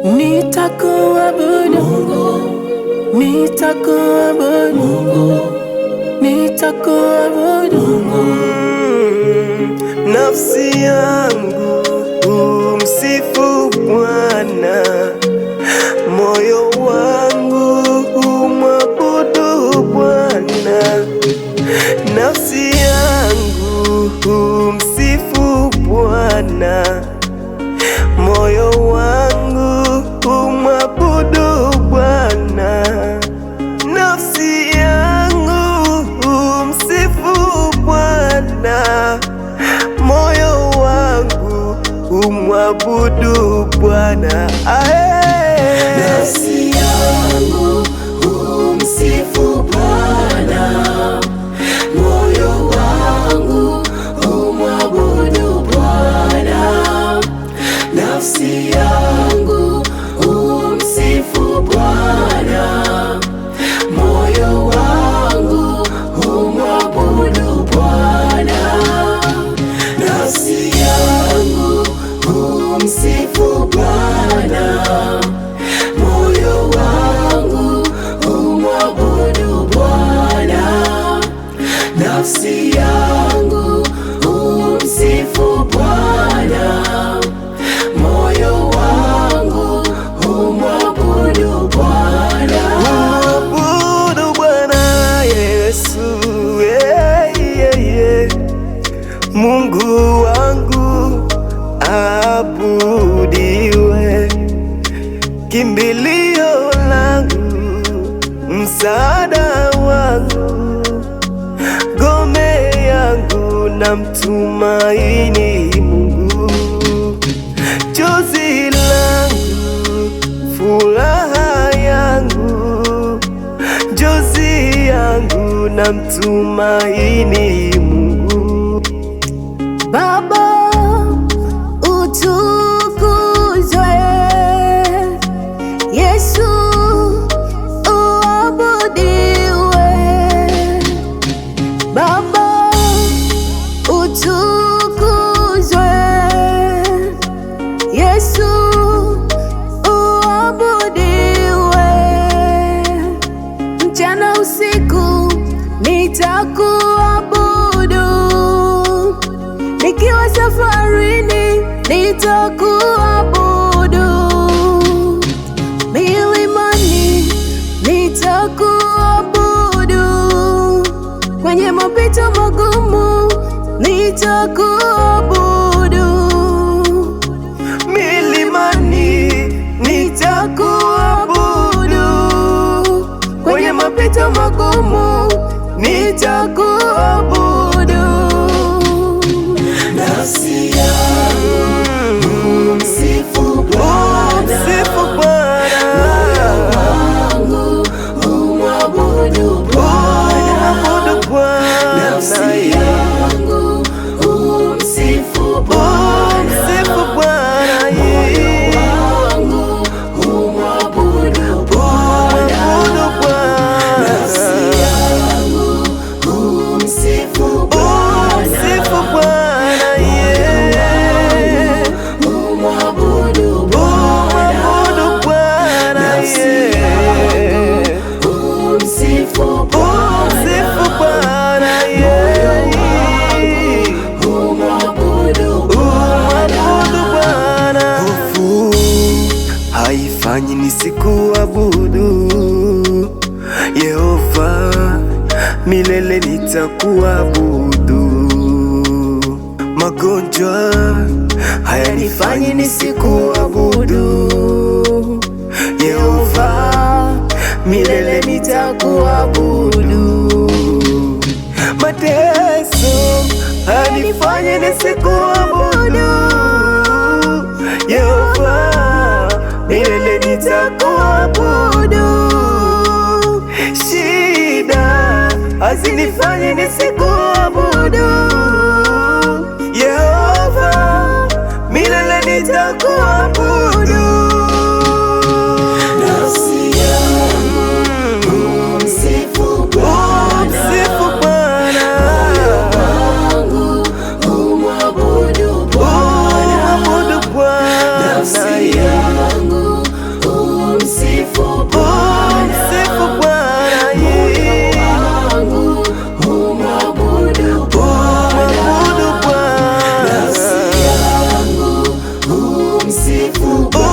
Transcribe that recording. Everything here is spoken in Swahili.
Nitakuabudu Mungu, nitakuabudu Mungu, nitakuabudu Mungu. Nafsi yangu umsifu Bwana, moyo wangu umwabudu Bwana. Nafsi yangu umsifu Bwana, moyo wangu umwabudu Bwana. Nafsi yangu umsifu Bwana, moyo wangu umwabudu Bwana. Nafsi yangu umsifu Bwana, moyo wangu umwabudu Bwana. Nafsi yangu umsifu Bwana, moyo wangu umwabudu Bwana. Nafsi yangu umsifu Bwana, moyo wangu umwabudu Bwana. Nafsi yangu umsifu Bwana, moyo wangu umwabudu Bwana. Umwabudu Bwana Yesu, Mungu wangu abudiwe, kimbilio langu, msaada wangu, ngome yangu, na mtumaini Mungu. Chozi langu, furaha yangu, njozi yangu, na mtumaini Mungu. Baba utukuzwe, Yesu uabudiwe. Baba utukuzwe, Yesu uabudiwe. Mchana usiku nitakuabudu, nikiwa safarini nitakuabudu, milimani nitakuabudu, kwenye mapito magumu nitakuabudu, Milimani nitakuabudu, kwenye mapito magumu nitakuabudu. Nafsi yangu umsifu Bwana, moyo wangu umwabudu Bwana. Nafsi yangu umsifu Bwana, moyo wangu umwabudu Bwana. Nafsi yangu umsifu Bwana, umwabudu Bwana. Nafsi yangu umsifu Bwana, umwabudu Bwana. Hofu haifanyi nisikuabudu Yehova, milele nitakuabudu. Magonjwa hayanifanyi nisikuabudu Yehova, milele nitakuabudu. Mateso hayanifanyi nisikuabudu Yehova, milele nitakuabudu. Shida hazinifanyi nisikuabudu Yehova, milele nitakuabudu. Nafsi yangu umsifu Bwana, moyo wangu umwabudu Bwana. Nafsi yangu umsifu Bwana.